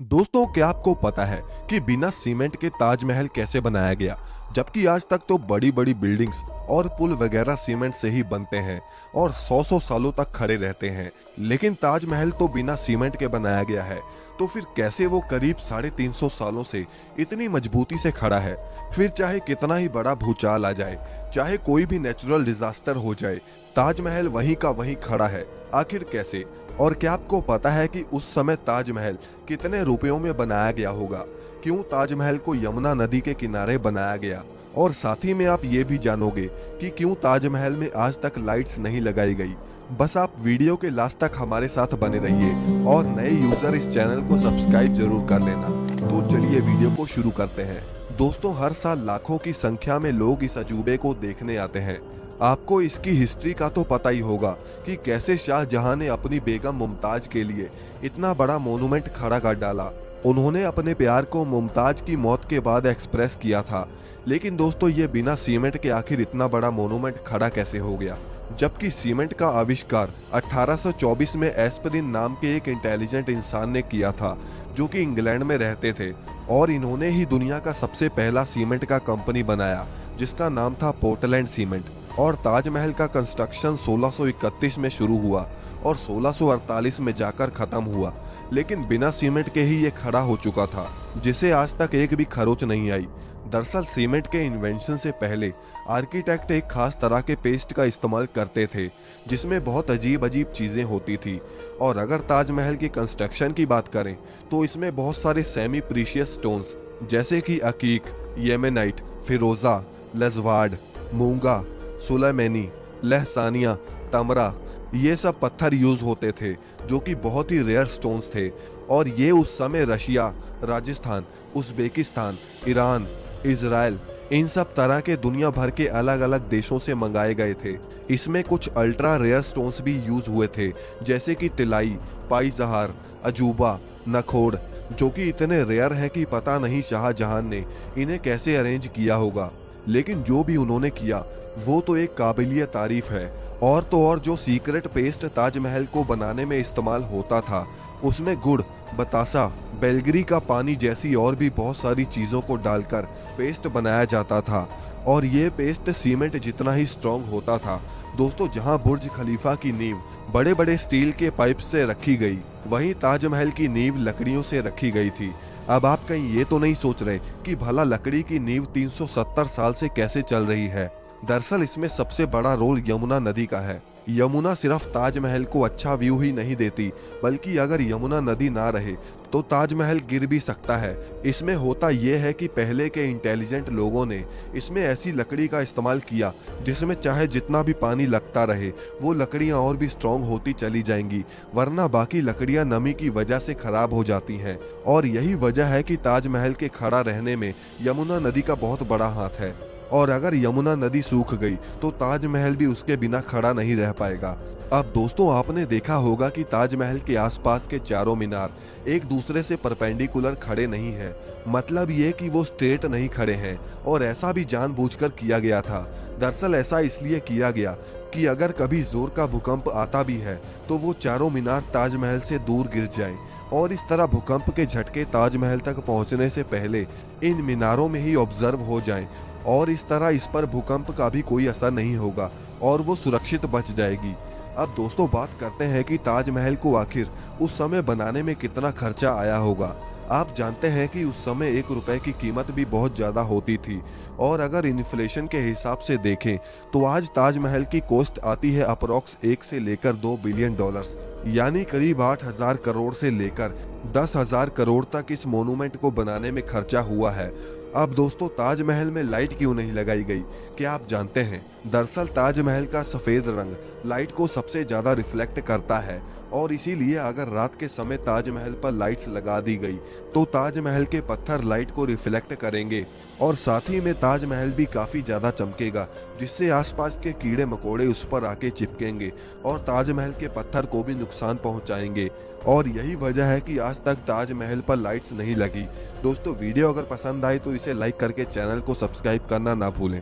दोस्तों, क्या आपको पता है कि बिना सीमेंट के ताजमहल कैसे बनाया गया? जबकि आज तक तो बड़ी बड़ी बिल्डिंग्स और पुल वगैरह सीमेंट से ही बनते हैं और सौ सौ सालों तक खड़े रहते हैं। लेकिन ताजमहल तो बिना सीमेंट के बनाया गया है। तो फिर कैसे वो करीब 350 सालों से इतनी मजबूती से खड़ा है? फिर चाहे कितना ही बड़ा भूचाल आ जाए, चाहे कोई भी नेचुरल डिजास्टर हो जाए, ताजमहल वहीं का वहीं खड़ा है। आखिर कैसे? और क्या आपको पता है कि उस समय ताजमहल कितने रुपयों में बनाया गया होगा? क्यों ताजमहल को यमुना नदी के किनारे बनाया गया? और साथ ही में आप ये भी जानोगे कि क्यों ताजमहल में आज तक लाइट्स नहीं लगाई गई। बस आप वीडियो के लास्ट तक हमारे साथ बने रहिए और नए यूजर इस चैनल को सब्सक्राइब जरूर कर लेना। तो चलिए वीडियो को शुरू करते हैं। दोस्तों, हर साल लाखों की संख्या में लोग इस अजूबे को देखने आते हैं। आपको इसकी हिस्ट्री का तो पता ही होगा कि कैसे शाहजहां ने अपनी बेगम मुमताज के लिए इतना बड़ा मोनूमेंट खड़ा कर डाला। उन्होंने अपने प्यार को मुमताज की मौत के बाद एक्सप्रेस किया था। लेकिन दोस्तों, ये बिना सीमेंट के आखिर इतना बड़ा मोनूमेंट खड़ा कैसे हो गया? जबकि सीमेंट का आविष्कार 1824 में एस्परिन नाम के एक इंटेलिजेंट इंसान ने किया था, जो कि इंग्लैंड में रहते थे। और इन्होंने ही दुनिया का सबसे पहला सीमेंट का कंपनी बनाया, जिसका नाम था पोर्टलैंड सीमेंट। और ताजमहल का कंस्ट्रक्शन 1631 में शुरू हुआ और 1648 में जाकर खत्म हुआ। लेकिन बिना सीमेंट के ही ये खड़ा हो चुका था, जिसे आज तक एक भी खरोच नहीं आई। दरअसल सीमेंट के इन्वेंशन से पहले आर्किटेक्ट एक खास तरह के पेस्ट का इस्तेमाल करते थे, जिसमें बहुत अजीब अजीब चीजें होती थी। और अगर ताजमहल की कंस्ट्रक्शन की बात करें तो इसमें बहुत सारे सेमी प्रीशियस स्टोन्स जैसे कि अकीक, येमेनाइट, फिरोजा, लजवाड, मूंगा, सुलेमानी, लहसानिया, तमरा, ये सब पत्थर यूज होते थे, जो कि बहुत ही रेयर स्टोन्स थे। और ये उस समय Russia, Rajasthan, Uzbekistan, Iran, Israel, इन सब तरह के दुनिया भर के अलग अलग देशों से मंगाए गए थे। इसमें कुछ अल्ट्रा रेयर स्टोन्स भी यूज हुए थे, जैसे कि तिलाई, पाई-जहार, अजूबा, नखोड़, जो कि इतने रेयर हैं कि पता नहीं शाहजहां ने इन्हें कैसे अरेंज किया होगा। लेकिन जो भी उन्होंने किया वो तो एक काबिलियत तारीफ है। और तो और जो सीक्रेट पेस्ट ताजमहल को बनाने में इस्तेमाल होता था, उसमें गुड़, बतासा, बेलगरी का पानी जैसी और भी बहुत सारी चीज़ों को डालकर पेस्ट बनाया जाता था। और ये पेस्ट सीमेंट जितना ही स्ट्रॉन्ग होता था। दोस्तों, जहां बुर्ज खलीफा की नींव बड़े बड़े स्टील के पाइप से रखी गई, वहीं ताजमहल की नींव लकड़ियों से रखी गई थी। अब आप कहीं ये तो नहीं सोच रहे कि भला लकड़ी की नींव 370 साल से कैसे चल रही है? दरअसल इसमें सबसे बड़ा रोल यमुना नदी का है। यमुना सिर्फ ताजमहल को अच्छा व्यू ही नहीं देती, बल्कि अगर यमुना नदी ना रहे तो ताजमहल गिर भी सकता है। इसमें होता यह है कि पहले के इंटेलिजेंट लोगों ने इसमें ऐसी लकड़ी का इस्तेमाल किया जिसमें चाहे जितना भी पानी लगता रहे, वो लकड़ियां और भी स्ट्रॉन्ग होती चली जाएंगी, वरना बाकी लकड़ियां नमी की वजह से खराब हो जाती हैं। और यही वजह है कि ताजमहल के खड़ा रहने में यमुना नदी का बहुत बड़ा हाथ है। और अगर यमुना नदी सूख गई तो ताजमहल भी उसके बिना खड़ा नहीं रह पाएगा। अब दोस्तों, आपने देखा होगा कि ताजमहल के आसपास के चारों मीनार एक दूसरे से परपेंडिकुलर खड़े नहीं हैं। मतलब ये कि वो स्ट्रेट नहीं खड़े हैं, और ऐसा भी जानबूझकर किया गया था। दरअसल ऐसा इसलिए किया गया कि अगर कभी जोर का भूकंप आता भी है तो वो चारों मीनार ताजमहल से दूर गिर जाएं, और इस तरह भूकंप के झटके ताजमहल तक पहुंचने से पहले इन मीनारों में ही ऑब्जर्व हो जाएं। और इस तरह इस पर भूकंप का भी कोई असर नहीं होगा और वो सुरक्षित बच जाएगी। अब दोस्तों, बात करते हैं कि ताजमहल को आखिर उस समय बनाने में कितना खर्चा आया होगा। आप जानते हैं कि उस समय 1 रुपए की कीमत भी बहुत ज़्यादा होती थी। और अगर इन्फ्लेशन के हिसाब से देखें तो आज ताजमहल की कॉस्ट आती है अप्रॉक्स 1 से लेकर 2 बिलियन डॉलर्स, यानी करीब 8,000 करोड़ से लेकर 10,000 करोड़ तक इस मोनूमेंट को बनाने में खर्चा हुआ है। अब दोस्तों, ताजमहल में लाइट क्यों नहीं लगाई गई? क्या आप जानते हैं? दरअसल ताजमहल का सफ़ेद रंग लाइट को सबसे ज़्यादा रिफ्लेक्ट करता है, और इसीलिए अगर रात के समय ताजमहल पर लाइट्स लगा दी गई तो ताजमहल के पत्थर लाइट को रिफ्लेक्ट करेंगे, और साथ ही में ताजमहल भी काफ़ी ज़्यादा चमकेगा, जिससे आसपास के कीड़े मकोड़े उस पर आके चिपकेंगे और ताजमहल के पत्थर को भी नुकसान पहुंचाएंगे। और यही वजह है कि आज तक ताजमहल पर लाइट्स नहीं लगी। दोस्तों, वीडियो अगर पसंद आए तो इसे लाइक करके चैनल को सब्सक्राइब करना ना भूलें।